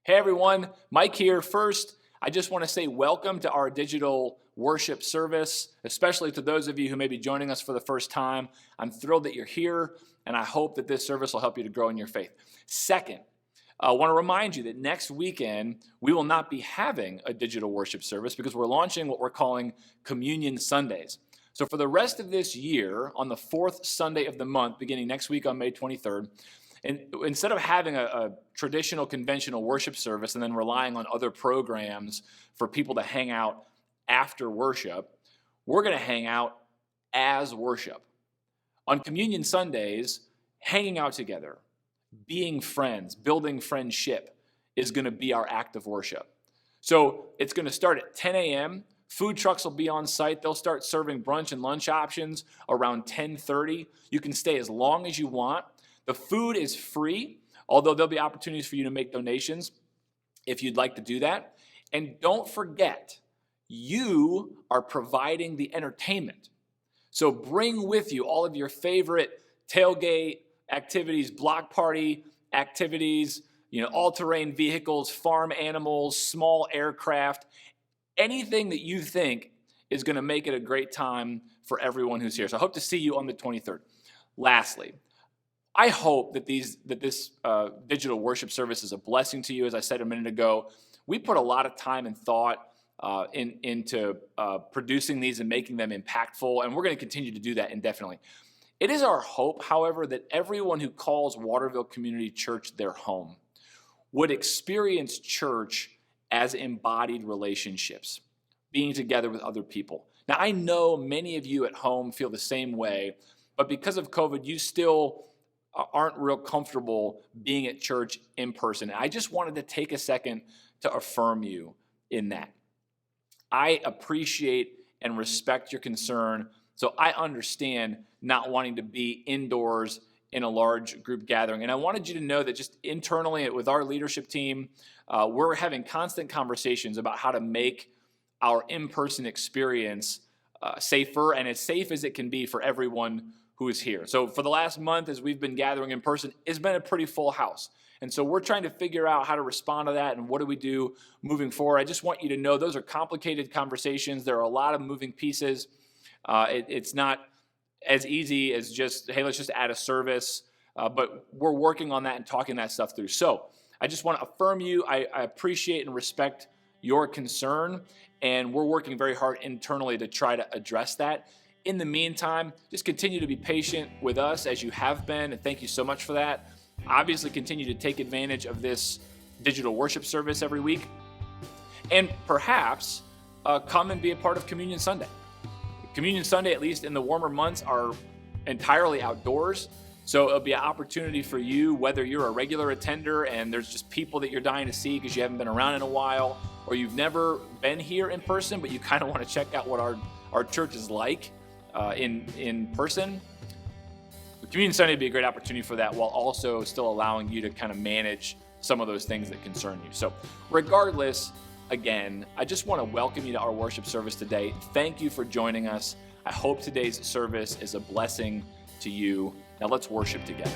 Hey everyone, Mike here. First, I just want to say welcome to our digital worship service, especially to those of you who may be joining us for the first time. I'm thrilled that you're here, and I hope that this service will help you to grow in your faith. Second, I want to remind you that next weekend, we will not be having a digital worship service because we're launching what we're calling Communion Sundays. So for the rest of this year, on the fourth Sunday of the month, beginning next week on May 23rd, and instead of having a traditional conventional worship service and then relying on other programs for people to hang out after worship, we're going to hang out as worship. On Communion Sundays, hanging out together, being friends, building friendship is going to be our act of worship. So it's going to start at 10 a.m. Food trucks will be on site. They'll start serving brunch and lunch options around 10:30. You can stay as long as you want. The food is free, although there'll be opportunities for you to make donations if you'd like to do that. And don't forget, you are providing the entertainment. So bring with you all of your favorite tailgate activities, block party activities, all-terrain vehicles, farm animals, small aircraft, anything that you think is going to make it a great time for everyone who's here. So I hope to see you on the 23rd. Lastly, I hope that this digital worship service is a blessing to you. As I said a minute ago, we put a lot of time and thought into producing these and making them impactful, and we're going to continue to do that indefinitely. It is our hope, however, that everyone who calls Waterville Community Church their home would experience church as embodied relationships, being together with other people. Now, I know many of you at home feel the same way, but because of COVID, you still aren't real comfortable being at church in person. I just wanted to take a second to affirm you in that. I appreciate and respect your concern, so I understand not wanting to be indoors in a large group gathering. And I wanted you to know that just internally with our leadership team, we're having constant conversations about how to make our in-person experience safer and as safe as it can be for everyone who is here. So for the last month, as we've been gathering in person, it's been a pretty full house. And so we're trying to figure out how to respond to that and what do we do moving forward. I just want you to know those are complicated conversations. There are a lot of moving pieces. It's not as easy as just, hey, let's just add a service. But we're working on that and talking that stuff through. So I just want to affirm you. I appreciate and respect your concern. And we're working very hard internally to try to address that. In the meantime, just continue to be patient with us as you have been, and thank you so much for that. Obviously, continue to take advantage of this digital worship service every week, and perhaps come and be a part of Communion Sunday. Communion Sunday, at least in the warmer months, are entirely outdoors, so it'll be an opportunity for you, whether you're a regular attender and there's just people that you're dying to see because you haven't been around in a while, or you've never been here in person, but you kind of want to check out what our church is like. In person. Communion Sunday would be a great opportunity for that while also still allowing you to kind of manage some of those things that concern you. So regardless, again, I just want to welcome you to our worship service today. Thank you for joining us. I hope today's service is a blessing to you. Now let's worship together.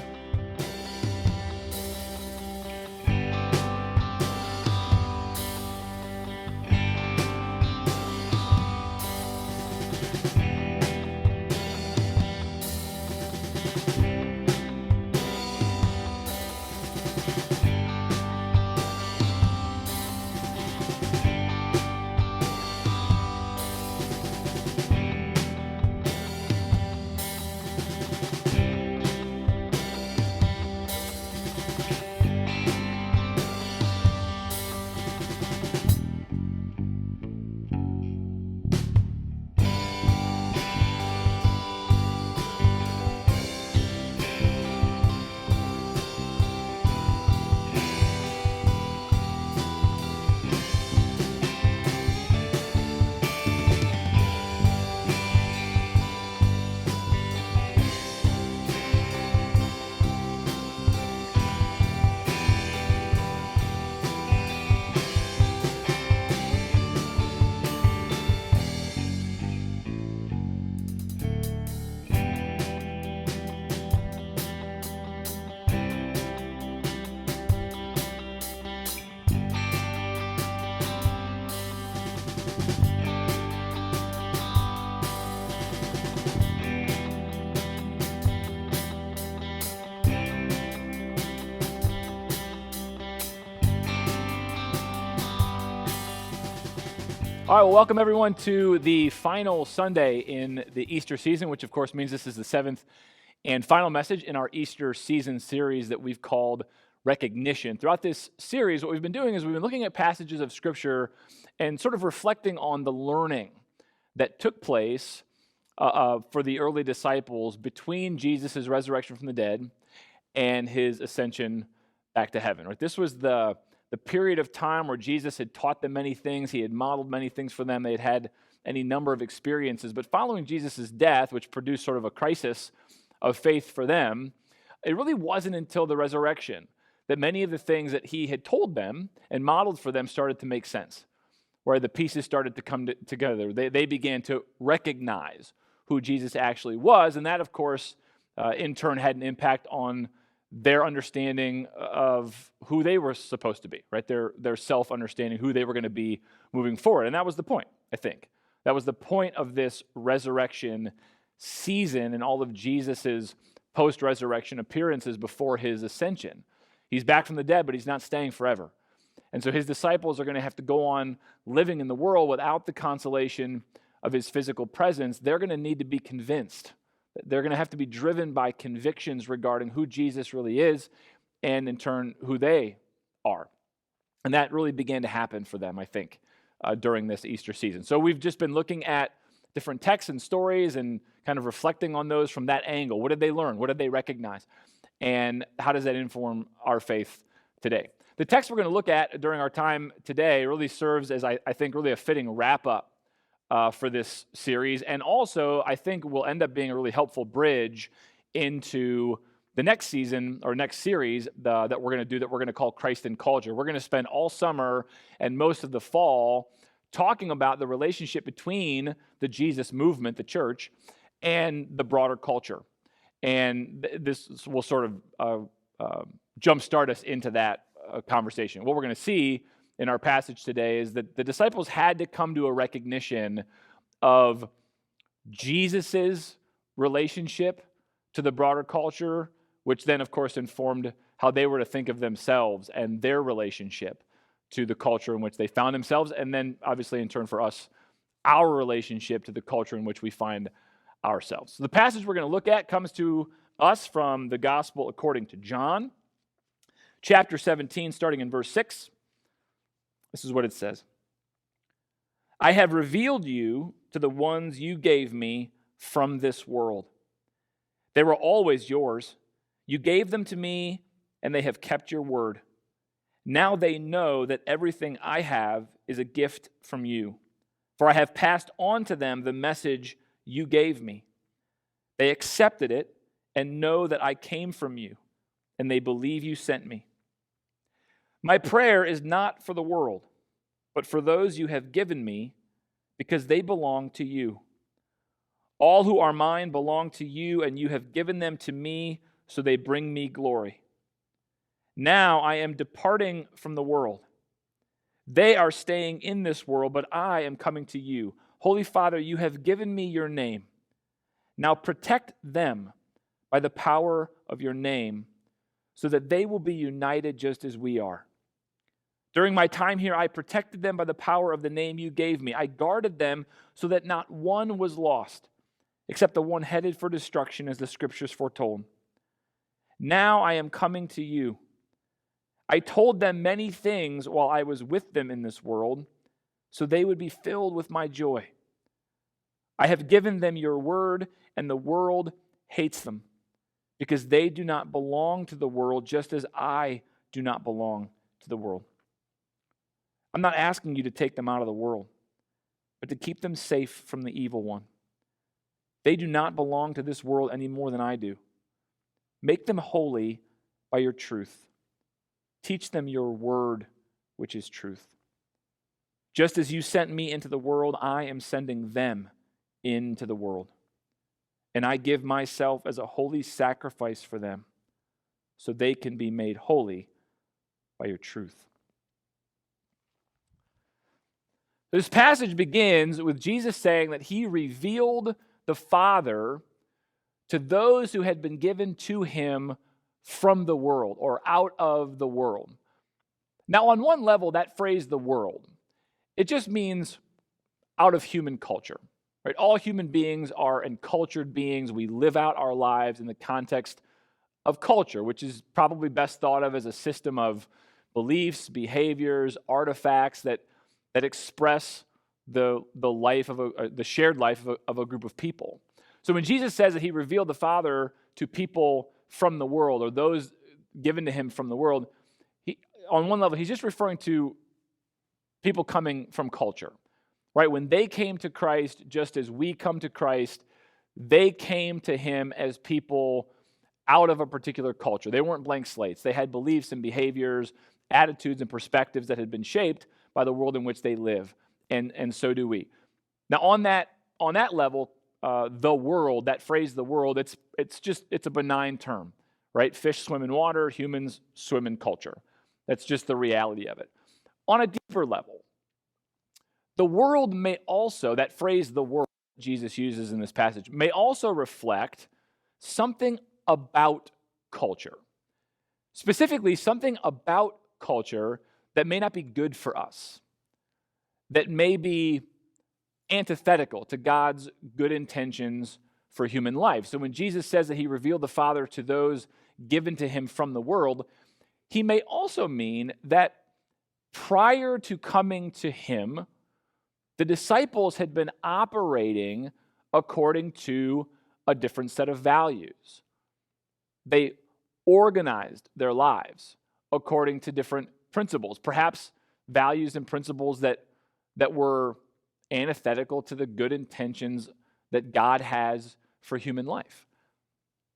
All right, well, welcome everyone to the final Sunday in the Easter season, which of course means this is the seventh and final message in our Easter season series that we've called Recognition. Throughout this series, what we've been doing is we've been looking at passages of Scripture and sort of reflecting on the learning that took place for the early disciples between Jesus' resurrection from the dead and his ascension back to heaven. Right? This was the period of time where Jesus had taught them many things. He had modeled many things for them. They had had any number of experiences. But following Jesus' death, which produced sort of a crisis of faith for them, it really wasn't until the resurrection that many of the things that he had told them and modeled for them started to make sense, where the pieces started to come together. They began to recognize who Jesus actually was, and that, of course, in turn had an impact on their understanding of who they were supposed to be, right? Their self-understanding, who they were going to be moving forward. And that was the point, I think. That was the point of this resurrection season and all of Jesus's post-resurrection appearances before his ascension. He's back from the dead, but he's not staying forever. And so his disciples are going to have to go on living in the world without the consolation of his physical presence. They're going to need to be convinced. They're going to have to be driven by convictions regarding who Jesus really is and, in turn, who they are. And that really began to happen for them, I think, during this Easter season. So we've just been looking at different texts and stories and kind of reflecting on those from that angle. What did they learn? What did they recognize? And how does that inform our faith today? The text we're going to look at during our time today really serves as, I think, really a fitting wrap-up for this series, and also I think will end up being a really helpful bridge into the next season or next series that we're going to do, that we're going to call Christ and Culture. We're going to spend all summer and most of the fall talking about the relationship between the Jesus movement, the church, and the broader culture. And this will sort of jumpstart us into that conversation. What we're going to see in our passage today is that the disciples had to come to a recognition of Jesus's relationship to the broader culture, which then, of course, informed how they were to think of themselves and their relationship to the culture in which they found themselves, and then, obviously, in turn for us, our relationship to the culture in which we find ourselves. So the passage we're going to look at comes to us from the Gospel according to John, chapter 17, starting in verse 6. This is what it says. I have revealed you to the ones you gave me from this world. They were always yours. You gave them to me, and they have kept your word. Now they know that everything I have is a gift from you, for I have passed on to them the message you gave me. They accepted it and know that I came from you, and they believe you sent me. My prayer is not for the world, but for those you have given me, because they belong to you. All who are mine belong to you, and you have given them to me, so they bring me glory. Now I am departing from the world. They are staying in this world, but I am coming to you. Holy Father, you have given me your name. Now protect them by the power of your name, so that they will be united just as we are. During my time here, I protected them by the power of the name you gave me. I guarded them so that not one was lost, except the one headed for destruction, as the Scriptures foretold. Now I am coming to you. I told them many things while I was with them in this world, so they would be filled with my joy. I have given them your word, and the world hates them, because they do not belong to the world, just as I do not belong to the world. I'm not asking you to take them out of the world, but to keep them safe from the evil one. They do not belong to this world any more than I do. Make them holy by your truth. Teach them your word, which is truth. Just as you sent me into the world, I am sending them into the world. And I give myself as a holy sacrifice for them, so they can be made holy by your truth. This passage begins with Jesus saying that he revealed the Father to those who had been given to him from the world, or out of the world. Now, on one level, that phrase, the world, it just means out of human culture. Right? All human beings are encultured beings. We live out our lives in the context of culture, which is probably best thought of as a system of beliefs, behaviors, artifacts that express the life of the shared life of a group of people. So when Jesus says that he revealed the Father to people from the world, or those given to him from the world, on one level, he's just referring to people coming from culture. Right? When they came to Christ, just as we come to Christ, they came to him as people out of a particular culture. They weren't blank slates. They had beliefs and behaviors, attitudes and perspectives that had been shaped by the world in which they live, and so do we. Now, on that level, the world, that phrase, the world, it's a benign term, right? Fish swim in water, humans swim in culture. That's just the reality of it. On a deeper level, the world may also, that phrase, the world, Jesus uses in this passage, may also reflect something about culture. Specifically, something about culture that may not be good for us, that may be antithetical to God's good intentions for human life. So when Jesus says that he revealed the Father to those given to him from the world, he may also mean that prior to coming to him, the disciples had been operating according to a different set of values. They organized their lives according to different principles, perhaps values and principles that were antithetical to the good intentions that God has for human life.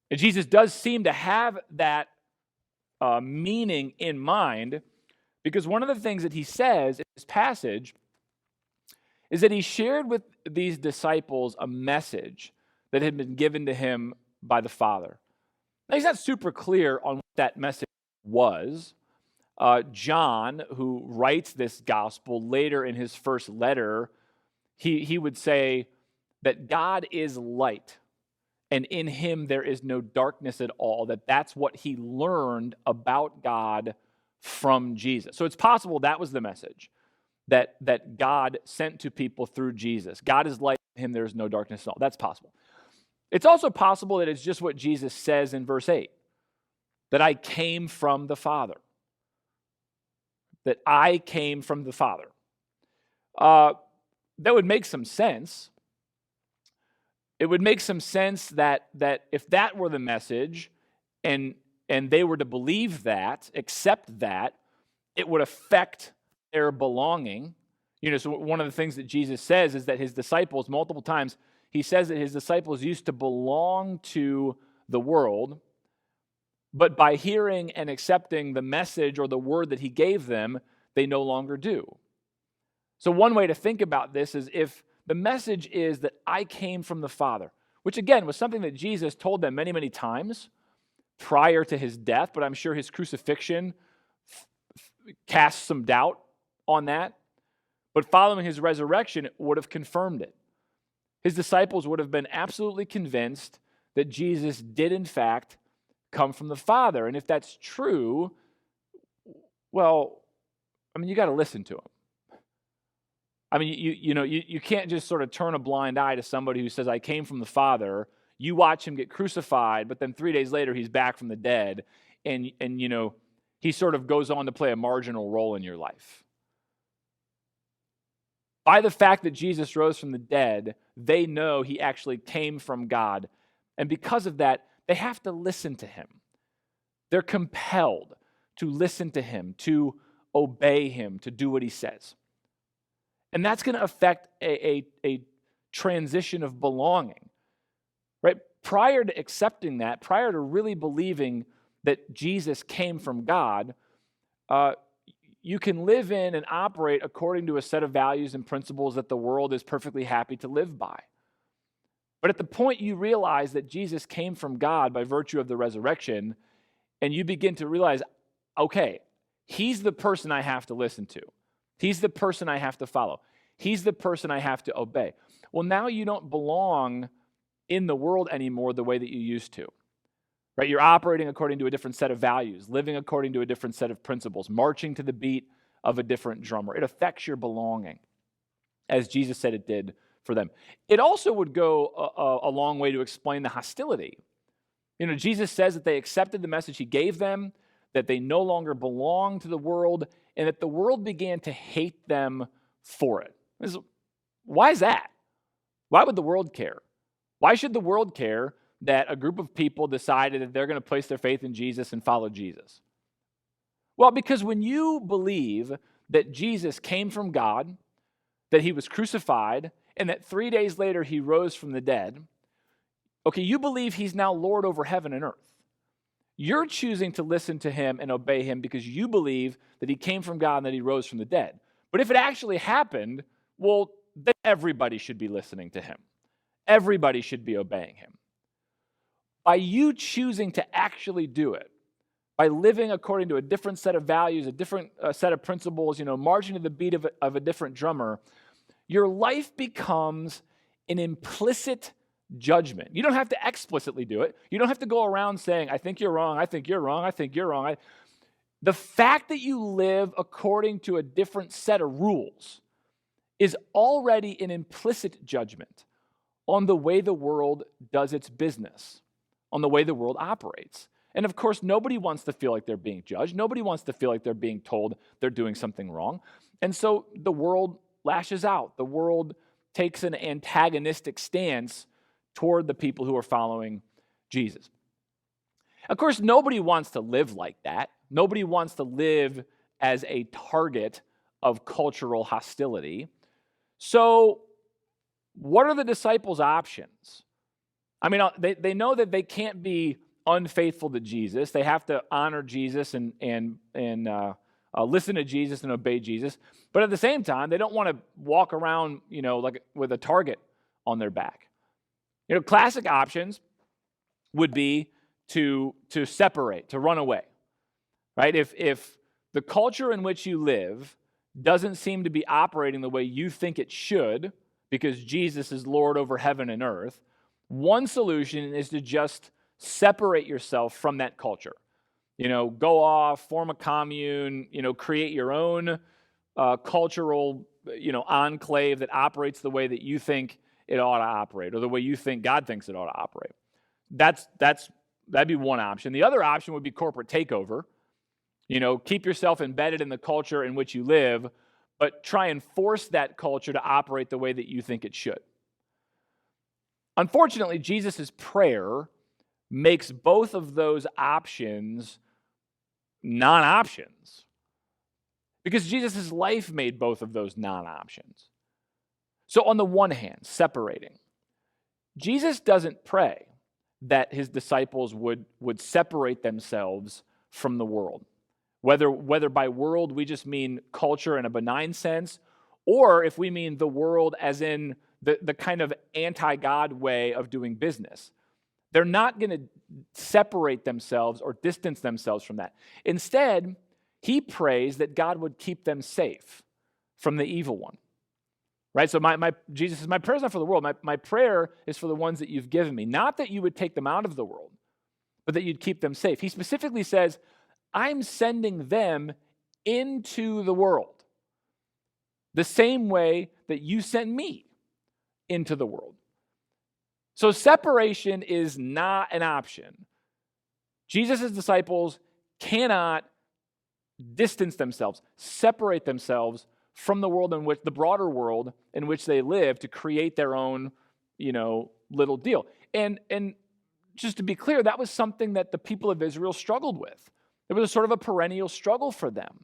And Jesus does seem to have that meaning in mind, because one of the things that he says in this passage is that he shared with these disciples a message that had been given to him by the Father. Now, he's not super clear on what that message was. John, who writes this gospel later in his first letter, he would say that God is light, and in him there is no darkness at all, that's what he learned about God from Jesus. So it's possible that was the message that God sent to people through Jesus. God is light, in him there is no darkness at all. That's possible. It's also possible that it's just what Jesus says in verse 8, that I came from the Father. That I came from the Father. That would make some sense. It would make some sense that if that were the message, and they were to believe that, accept that, it would affect their belonging. So one of the things that Jesus says is that his disciples, multiple times, he says that his disciples used to belong to the world, but by hearing and accepting the message or the word that he gave them, they no longer do. So one way to think about this is if the message is that I came from the Father, which again was something that Jesus told them many, many times prior to his death, but I'm sure his crucifixion casts some doubt on that. But following his resurrection, it would have confirmed it. His disciples would have been absolutely convinced that Jesus did, in fact, come from the Father. And if that's true, well, you got to listen to him. You can't just sort of turn a blind eye to somebody who says, I came from the Father. You watch him get crucified, but then 3 days later, he's back from the dead. And he sort of goes on to play a marginal role in your life. By the fact that Jesus rose from the dead, they know he actually came from God. And because of that, they have to listen to him. They're compelled to listen to him, to obey him, to do what he says. And that's going to affect a transition of belonging, right? Prior to accepting that, prior to really believing that Jesus came from God, you can live in and operate according to a set of values and principles that the world is perfectly happy to live by. But at the point you realize that Jesus came from God by virtue of the resurrection, and you begin to realize, okay, he's the person I have to listen to. He's the person I have to follow. He's the person I have to obey. Well, now you don't belong in the world anymore the way that you used to. Right? You're operating according to a different set of values, living according to a different set of principles, marching to the beat of a different drummer. It affects your belonging. as Jesus said it did for them. It also would go a long way to explain the hostility. Jesus says that they accepted the message he gave them, that they no longer belong to the world, and that the world began to hate them for it. Why is that? Why would the world care? Why should the world care that a group of people decided that they're going to place their faith in Jesus and follow Jesus? Well, because when you believe that Jesus came from God, that he was crucified, and that 3 days later he rose from the dead, okay, you believe he's now Lord over heaven and earth. You're choosing to listen to him and obey him because you believe that he came from God and that he rose from the dead. But if it actually happened, well, then everybody should be listening to him. Everybody should be obeying him. By you choosing to actually do it, by living according to a different set of values, a different set of principles, marching to the beat of a different drummer, your life becomes an implicit judgment. You don't have to explicitly do it. You don't have to go around saying, I think you're wrong, I think you're wrong, I think you're wrong. The fact that you live according to a different set of rules is already an implicit judgment on the way the world does its business, on the way the world operates. And of course, nobody wants to feel like they're being judged. Nobody wants to feel like they're being told they're doing something wrong. And so the world lashes out. The world takes an antagonistic stance toward the people who are following Jesus. Of course, nobody wants to live like that. Nobody wants to live as a target of cultural hostility. So what are the disciples' options? I mean, they know that they can't be unfaithful to Jesus. They have to honor Jesus and listen to Jesus and obey Jesus. But at the same time, they don't want to walk around, like with a target on their back. Classic options would be to separate, to run away, right? If the culture in which you live doesn't seem to be operating the way you think it should, because Jesus is Lord over heaven and earth, one solution is to just separate yourself from that culture. Go off, form a commune, create your own cultural, enclave that operates the way that you think it ought to operate, or the way you think God thinks it ought to operate. That'd be one option. The other option would be corporate takeover. Keep yourself embedded in the culture in which you live, but try and force that culture to operate the way that you think it should. Unfortunately, Jesus' prayer makes both of those options non-options, because Jesus' life made both of those non-options. So on the one hand, separating, Jesus doesn't pray that his disciples would separate themselves from the world. Whether by world we just mean culture in a benign sense, or if we mean the world as in the kind of anti-God way of doing business. They're not going to separate themselves or distance themselves from that. Instead, he prays that God would keep them safe from the evil one. Right? So Jesus says, my prayer is not for the world. My prayer is for the ones that you've given me. Not that you would take them out of the world, but that you'd keep them safe. He specifically says, I'm sending them into the world the same way that you sent me into the world. So separation is not an option. Jesus' disciples cannot distance themselves, separate themselves from the world in which, the broader world in which they live, to create their own, little deal. And just to be clear, that was something that the people of Israel struggled with. It was a sort of a perennial struggle for them.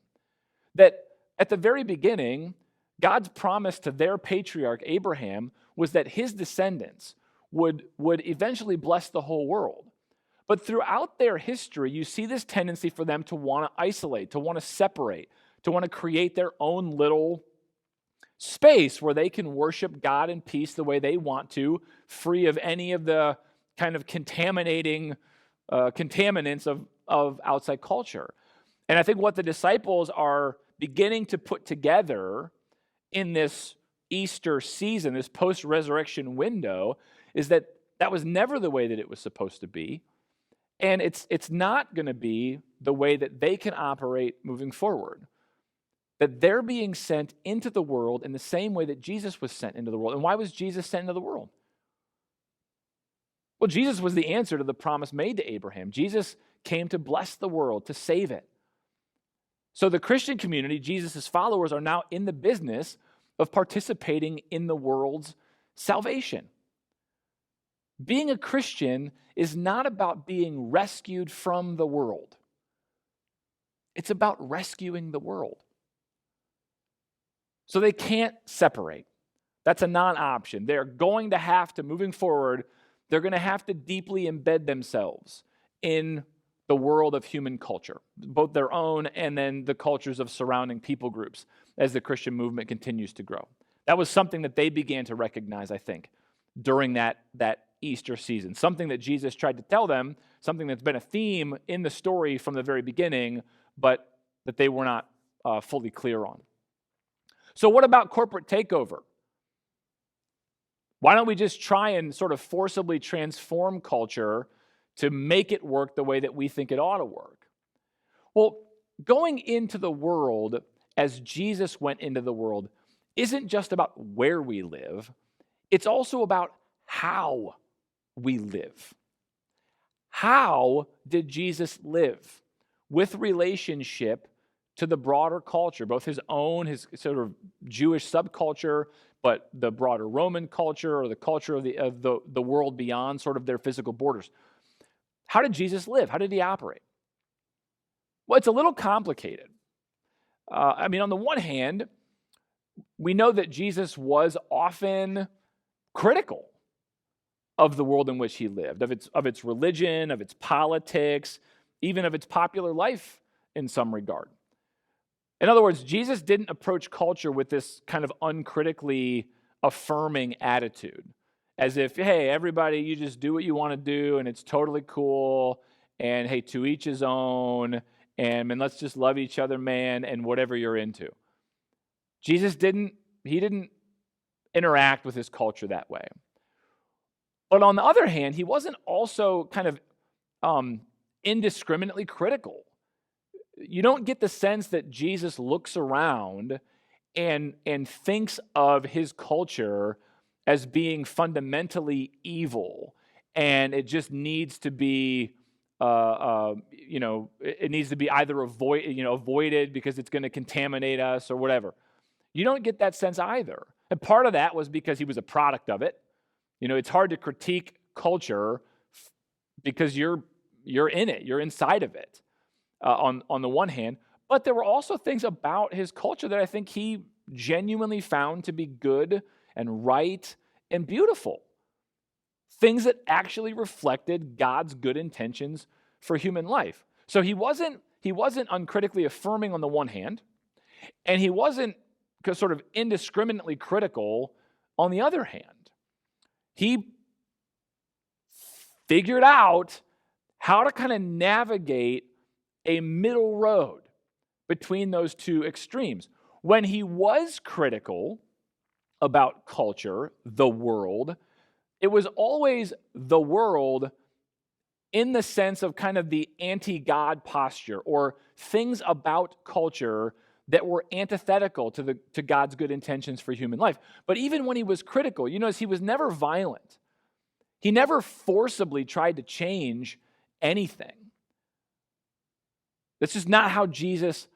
That at the very beginning, God's promise to their patriarch Abraham was that his descendants would eventually bless the whole world. But throughout their history, you see this tendency for them to want to isolate, to want to separate, to want to create their own little space where they can worship God in peace the way they want to, free of any of the kind of contaminants of outside culture. And I think what the disciples are beginning to put together in this Easter season, this post-resurrection window, is that was never the way that it was supposed to be. And it's not going to be the way that they can operate moving forward. that they're being sent into the world in the same way that Jesus was sent into the world. And why was Jesus sent into the world? Well, Jesus was the answer to the promise made to Abraham. Jesus came to bless the world, to save it. So the Christian community, Jesus' followers, are now in the business of participating in the world's salvation. Being a Christian is not about being rescued from the world. It's about rescuing the world. So they can't separate. That's a non-option. They're going to have to, moving forward, they're going to have to deeply embed themselves in the world of human culture, both their own and then the cultures of surrounding people groups as the Christian movement continues to grow. That was something that they began to recognize, I think, during that Easter season. Something that Jesus tried to tell them, something that's been a theme in the story from the very beginning, but that they were not fully clear on. So what about corporate takeover? Why don't we just try and sort of forcibly transform culture to make it work the way that we think it ought to work? Well, going into the world as Jesus went into the world isn't just about where we live, it's also about how we live. How did Jesus live? With relationship to the broader culture, both his own, his sort of Jewish subculture, but the broader Roman culture or the culture of the world beyond sort of their physical borders. How did Jesus live? How did he operate? Well, it's a little complicated. On the one hand, we know that Jesus was often critical of the world in which he lived, of its religion, of its politics, even of its popular life in some regard. In other words, Jesus didn't approach culture with this kind of uncritically affirming attitude, as if, hey, everybody, you just do what you want to do, and it's totally cool, and hey, to each his own, and man, let's just love each other, man, and whatever you're into. Jesus didn't interact with his culture that way. But on the other hand, he wasn't also kind of indiscriminately critical. You don't get the sense that Jesus looks around and thinks of his culture as being fundamentally evil, and it just needs to be, it needs to be either avoided because it's going to contaminate us or whatever. You don't get that sense either. And part of that was because he was a product of it. It's hard to critique culture because you're in it, you're inside of it. On the one hand, but there were also things about his culture that I think he genuinely found to be good and right and beautiful. Things that actually reflected God's good intentions for human life. So he wasn't uncritically affirming on the one hand, and he wasn't sort of indiscriminately critical on the other hand. He figured out how to kind of navigate a middle road between those two extremes. When he was critical about culture, the world, it was always the world in the sense of kind of the anti-God posture, or things about culture that were antithetical to God's good intentions for human life. But even when he was critical, you notice he was never violent. He never forcibly tried to change anything. That's just not how Jesus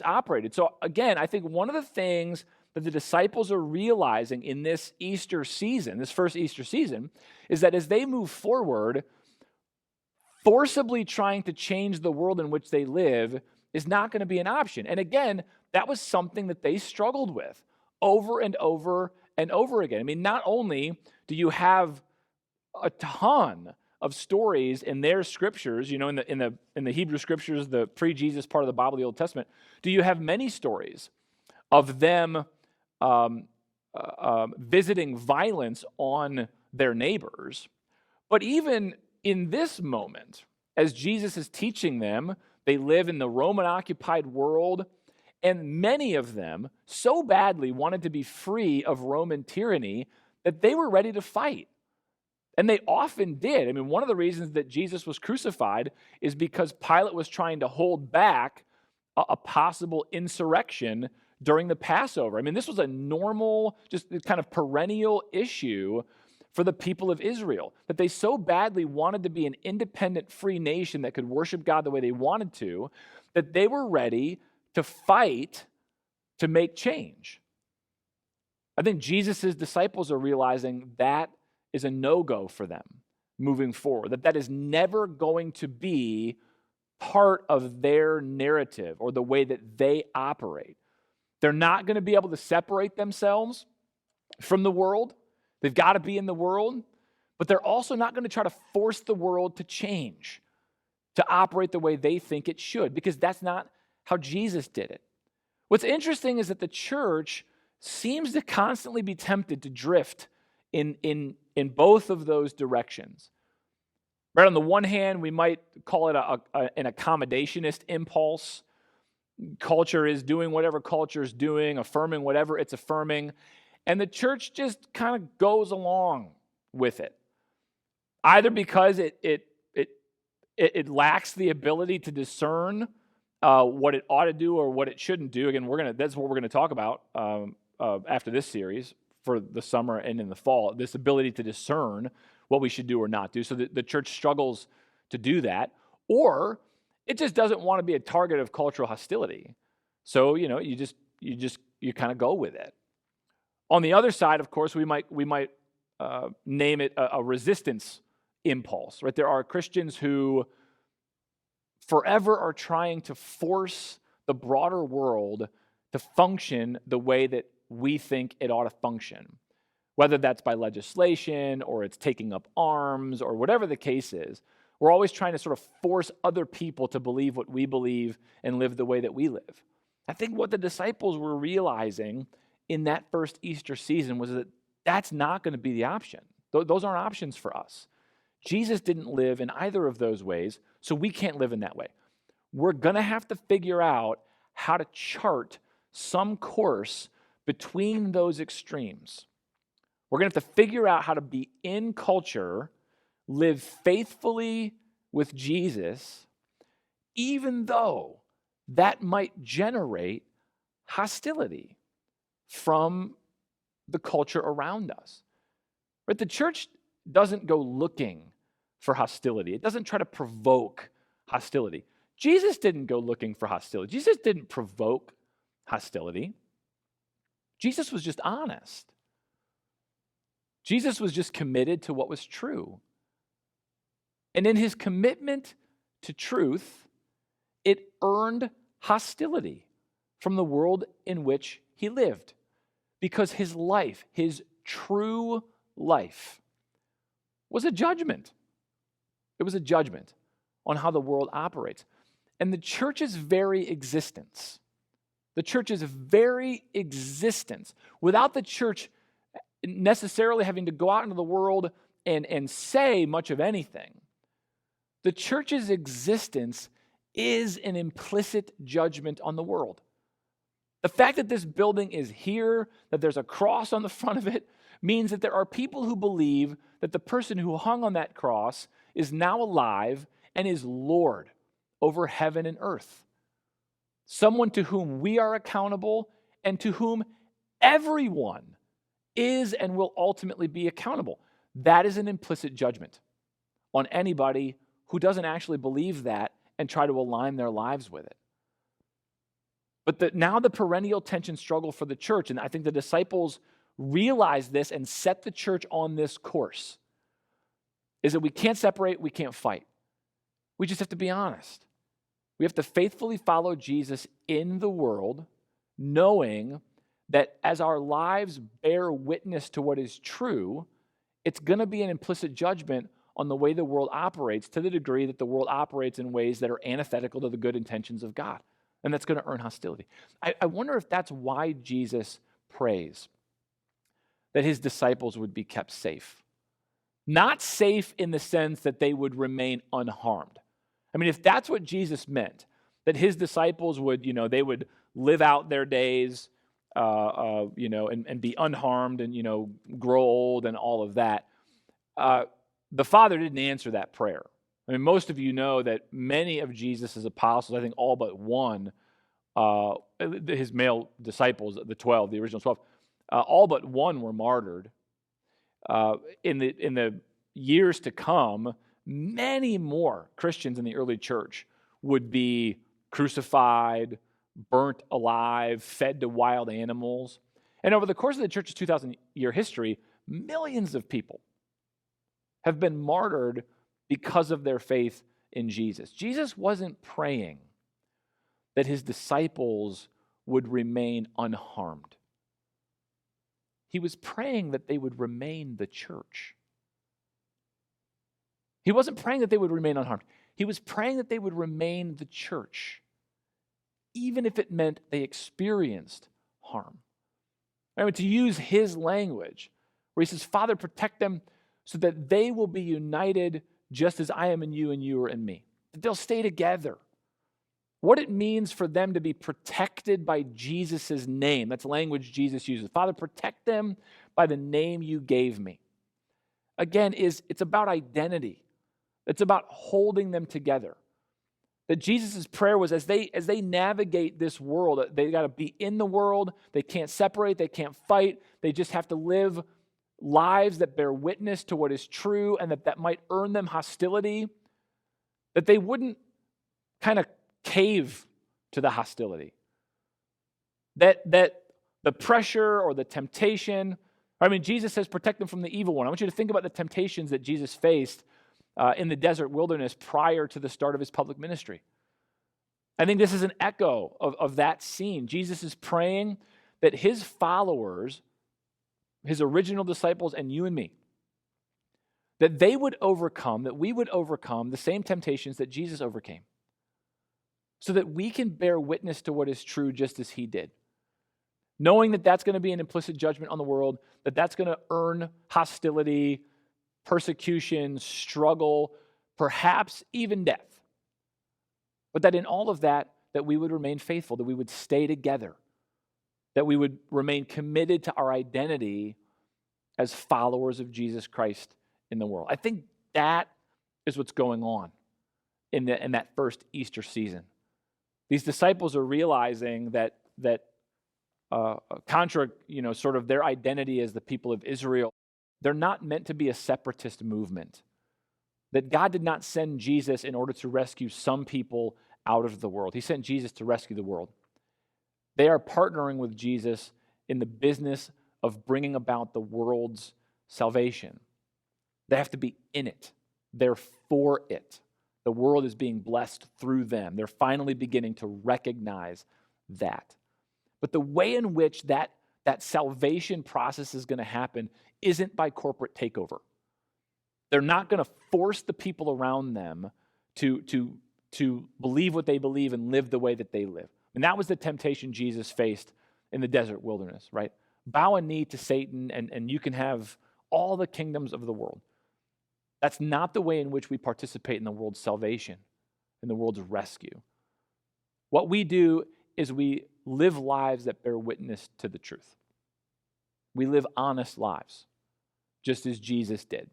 operated. So again, I think one of the things that the disciples are realizing in this Easter season, this first Easter season, is that as they move forward, forcibly trying to change the world in which they live is not going to be an option. And again, that was something that they struggled with over and over and over again. Not only do you have a ton of stories in their scriptures, in the Hebrew scriptures, the pre-Jesus part of the Bible, the Old Testament, do you have many stories of them visiting violence on their neighbors. But even in this moment, as Jesus is teaching them, they live in the Roman-occupied world, and many of them so badly wanted to be free of Roman tyranny that they were ready to fight. And they often did. One of the reasons that Jesus was crucified is because Pilate was trying to hold back a possible insurrection during the Passover. I mean, this was a normal, just kind of perennial issue for the people of Israel, that they so badly wanted to be an independent, free nation that could worship God the way they wanted to, that they were ready to fight to make change. I think Jesus' disciples are realizing that is a no-go for them moving forward, that is never going to be part of their narrative or the way that they operate. They're not going to be able to separate themselves from the world. They've got to be in the world, but they're also not going to try to force the world to change, to operate the way they think it should, because that's not how Jesus did it. What's interesting is that the church seems to constantly be tempted to drift in both of those directions. Right, on the one hand, we might call it an accommodationist impulse. Culture is doing whatever culture is doing, affirming whatever it's affirming, and the church just kind of goes along with it, either because it lacks the ability to discern what it ought to do or what it shouldn't do. Again, that's what we're gonna talk about after this series for the summer and in the fall. This ability to discern what we should do or not do. So the church struggles to do that, or it just doesn't want to be a target of cultural hostility. So you kind of go with it. On the other side, of course, we might name it a resistance impulse. Right, there are Christians who forever are trying to force the broader world to function the way that we think it ought to function, whether that's by legislation or it's taking up arms or whatever the case is. We're always trying to sort of force other people to believe what we believe and live the way that we live. I think what the disciples were realizing in that first Easter season was that that's not going to be the option. Those aren't options for us. Jesus didn't live in either of those ways, so we can't live in that way. We're going to have to figure out how to chart some course between those extremes. We're going to have to figure out how to be in culture, live faithfully with Jesus, even though that might generate hostility from the culture around us. But the church doesn't go looking for hostility. It doesn't try to provoke hostility. Jesus didn't go looking for hostility. Jesus didn't provoke hostility. Jesus was just honest. Jesus was just committed to what was true. And in his commitment to truth, it earned hostility from the world in which he lived, because his life, his true life, was a judgment. It was a judgment on how the world operates. And the church's very existence, without the church necessarily having to go out into the world and say much of anything, the church's existence is an implicit judgment on the world. The fact that this building is here, that there's a cross on the front of it, means that there are people who believe that the person who hung on that cross is now alive and is Lord over heaven and earth. Someone to whom we are accountable and to whom everyone is and will ultimately be accountable. That is an implicit judgment on anybody who doesn't actually believe that and try to align their lives with it. But now the perennial tension struggle for the church, and I think the disciples realized this and set the church on this course, is that we can't separate, we can't fight. We just have to be honest. We have to faithfully follow Jesus in the world, knowing that as our lives bear witness to what is true, it's going to be an implicit judgment on the way the world operates, to the degree that the world operates in ways that are antithetical to the good intentions of God. And that's going to earn hostility. I wonder if that's why Jesus prays that his disciples would be kept safe. Not safe in the sense that they would remain unharmed. I mean, if that's what Jesus meant, that his disciples would, they would live out their days, and be unharmed and, grow old and all of that, the Father didn't answer that prayer. I mean, most of you know that many of Jesus' apostles, I think all but one, his male disciples, the 12, the original 12, all but one were martyred. In the years to come, many more Christians in the early church would be crucified, burnt alive, fed to wild animals. And over the course of the church's 2,000-year history, millions of people have been martyred because of their faith in Jesus. Jesus wasn't praying that his disciples would remain unharmed. He was praying that they would remain the church. He wasn't praying that they would remain unharmed. He was praying that they would remain the church, even if it meant they experienced harm. I mean, to use his language, where he says, Father, protect them so that they will be united just as I am in you and you are in me. That they'll stay together. What it means for them to be protected by Jesus' name. That's language Jesus uses. Father, protect them by the name you gave me. Again, it's about identity. It's about holding them together. That Jesus' prayer was as they navigate this world, they got to be in the world. They can't separate. They can't fight. They just have to live lives that bear witness to what is true and that might earn them hostility. That they wouldn't kind of cave to the hostility. That the pressure or the temptation, Jesus says protect them from the evil one. I want you to think about the temptations that Jesus faced in the desert wilderness prior to the start of his public ministry. I think this is an echo of that scene. Jesus is praying that his followers, his original disciples and you and me, that they would overcome, that we would overcome the same temptations that Jesus overcame, so that we can bear witness to what is true just as he did. Knowing that that's going to be an implicit judgment on the world, that that's going to earn hostility, persecution, struggle, perhaps even death. But that in all of that we would remain faithful, that we would stay together, that we would remain committed to our identity as followers of Jesus Christ in the world. I think that is what's going on in that first Easter season. These disciples are realizing that contra, sort of their identity as the people of Israel, they're not meant to be a separatist movement. That God did not send Jesus in order to rescue some people out of the world. He sent Jesus to rescue the world. They are partnering with Jesus in the business of bringing about the world's salvation. They have to be in it. They're for it. The world is being blessed through them. They're finally beginning to recognize that. But the way in which that salvation process is going to happen isn't by corporate takeover. They're not going to force the people around them to believe what they believe and live the way that they live. And that was the temptation Jesus faced in the desert wilderness, right? Bow a knee to Satan and you can have all the kingdoms of the world. That's not the way in which we participate in the world's salvation, in the world's rescue. What we do is we live lives that bear witness to the truth. We live honest lives, just as Jesus did,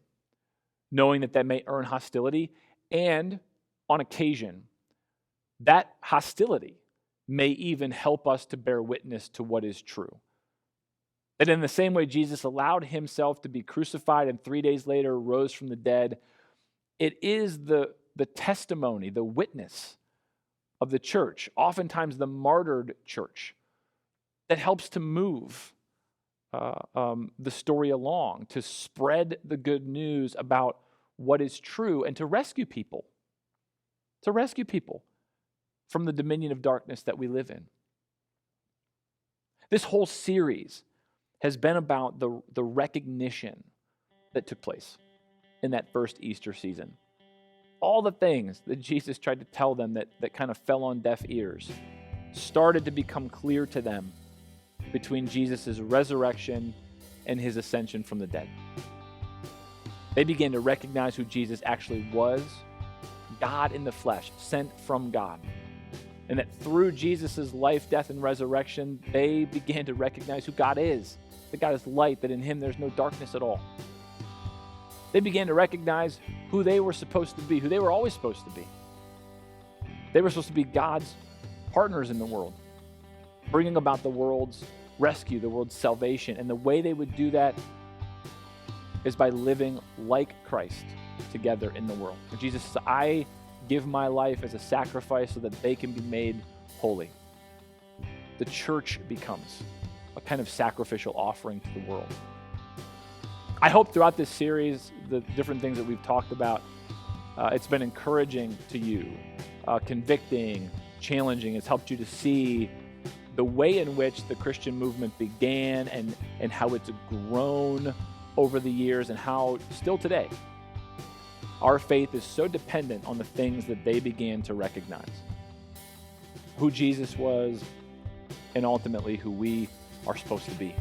knowing that may earn hostility, and on occasion, that hostility may even help us to bear witness to what is true. That in the same way Jesus allowed himself to be crucified and 3 days later rose from the dead, it is the testimony, the witness of the church, oftentimes the martyred church, that helps to move the story along, to spread the good news about what is true and to rescue people from the dominion of darkness that we live in. This whole series has been about the recognition that took place in that first Easter season. All the things that Jesus tried to tell them that kind of fell on deaf ears started to become clear to them between Jesus' resurrection and his ascension from the dead. They began to recognize who Jesus actually was, God in the flesh, sent from God. And that through Jesus' life, death, and resurrection, they began to recognize who God is. That God is light, that in him there's no darkness at all. They began to recognize who they were supposed to be, who they were always supposed to be. They were supposed to be God's partners in the world, bringing about the world's rescue, the world's salvation. And the way they would do that is by living like Christ together in the world. Jesus says, I give my life as a sacrifice so that they can be made holy. The church becomes a kind of sacrificial offering to the world. I hope throughout this series, the different things that we've talked about, it's been encouraging to you, convicting, challenging. It's helped you to see the way in which the Christian movement began and how it's grown over the years and how still today our faith is so dependent on the things that they began to recognize. Who Jesus was and ultimately who we are supposed to be.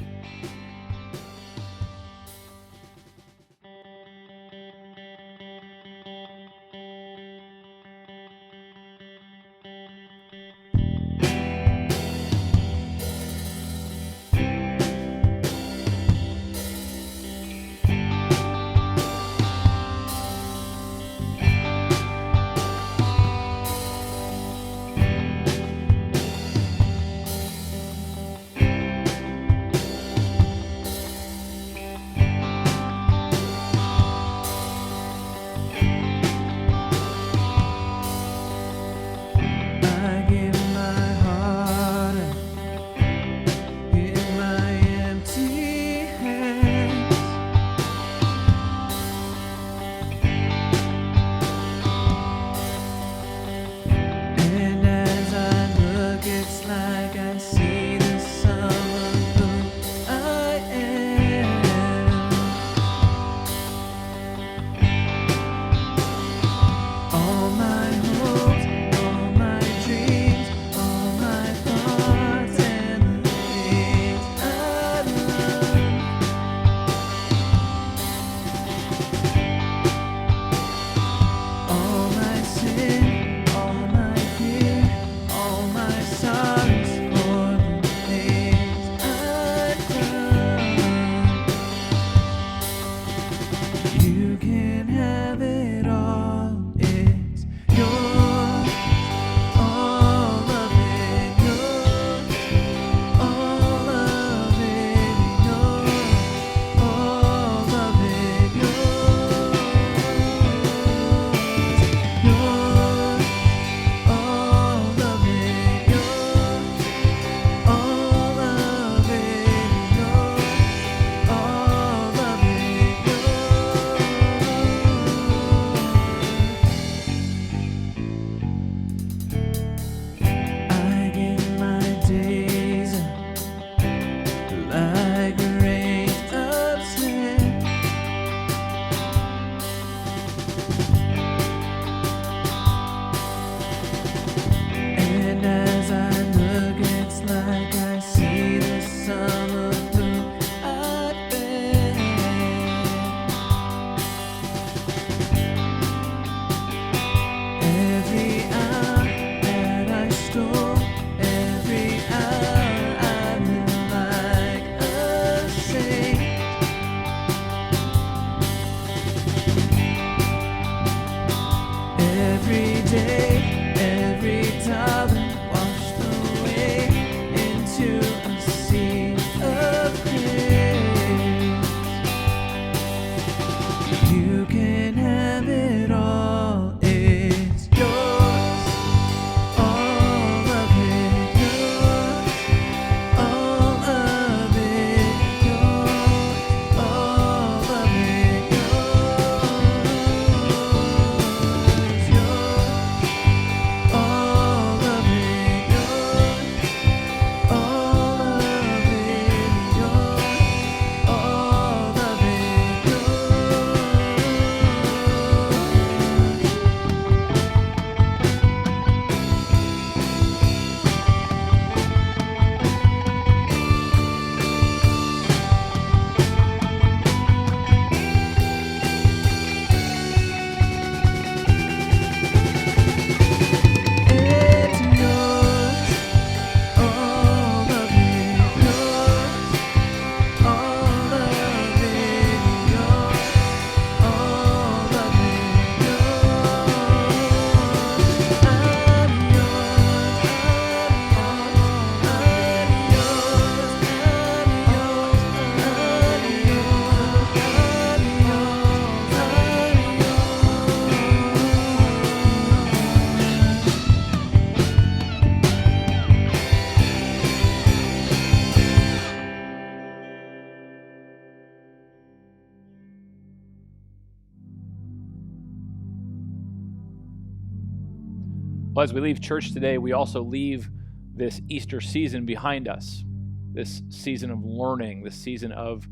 Well, as we leave church today, we also leave this Easter season behind us, this season of learning, this season of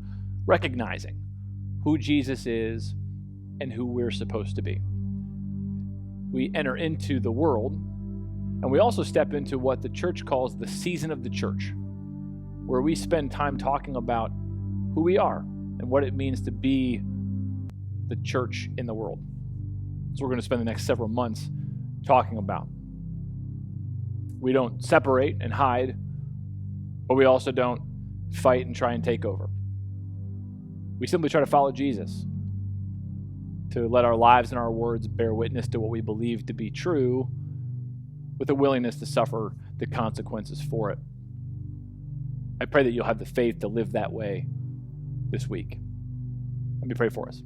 recognizing who Jesus is and who we're supposed to be. We enter into the world, and we also step into what the church calls the season of the church, where we spend time talking about who we are and what it means to be the church in the world. So we're going to spend the next several months talking about. We don't separate and hide, but we also don't fight and try and take over. We simply try to follow Jesus, to let our lives and our words bear witness to what we believe to be true, with a willingness to suffer the consequences for it. I pray that you'll have the faith to live that way this week. Let me pray for us.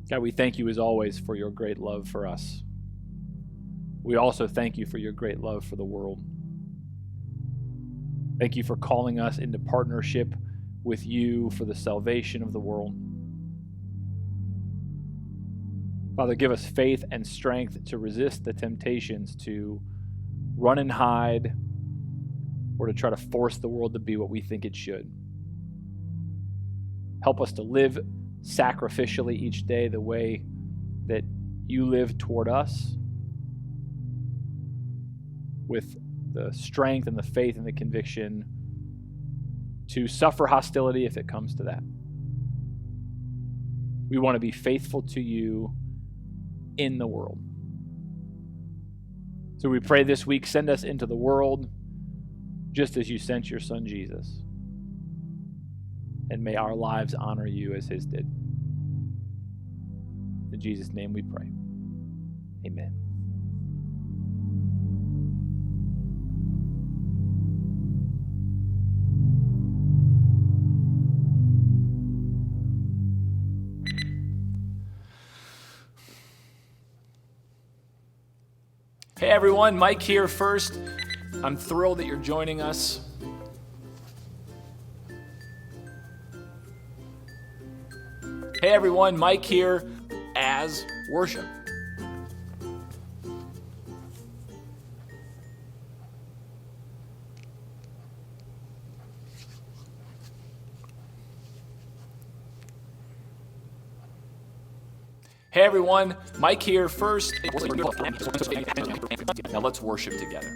God, we thank you as always for your great love for us. We also thank you for your great love for the world. Thank you for calling us into partnership with you for the salvation of the world. Father, give us faith and strength to resist the temptations to run and hide or to try to force the world to be what we think it should. Help us to live sacrificially each day the way that you live toward us, with the strength and the faith and the conviction to suffer hostility if it comes to that. We want to be faithful to you in the world. So we pray this week, send us into the world just as you sent your son Jesus. And may our lives honor you as his did. In Jesus' name we pray. Amen. Hey everyone, Mike here first. I'm thrilled that you're joining us. Hey everyone, Mike here as worship. Hey everyone, Mike here first. Now let's worship together.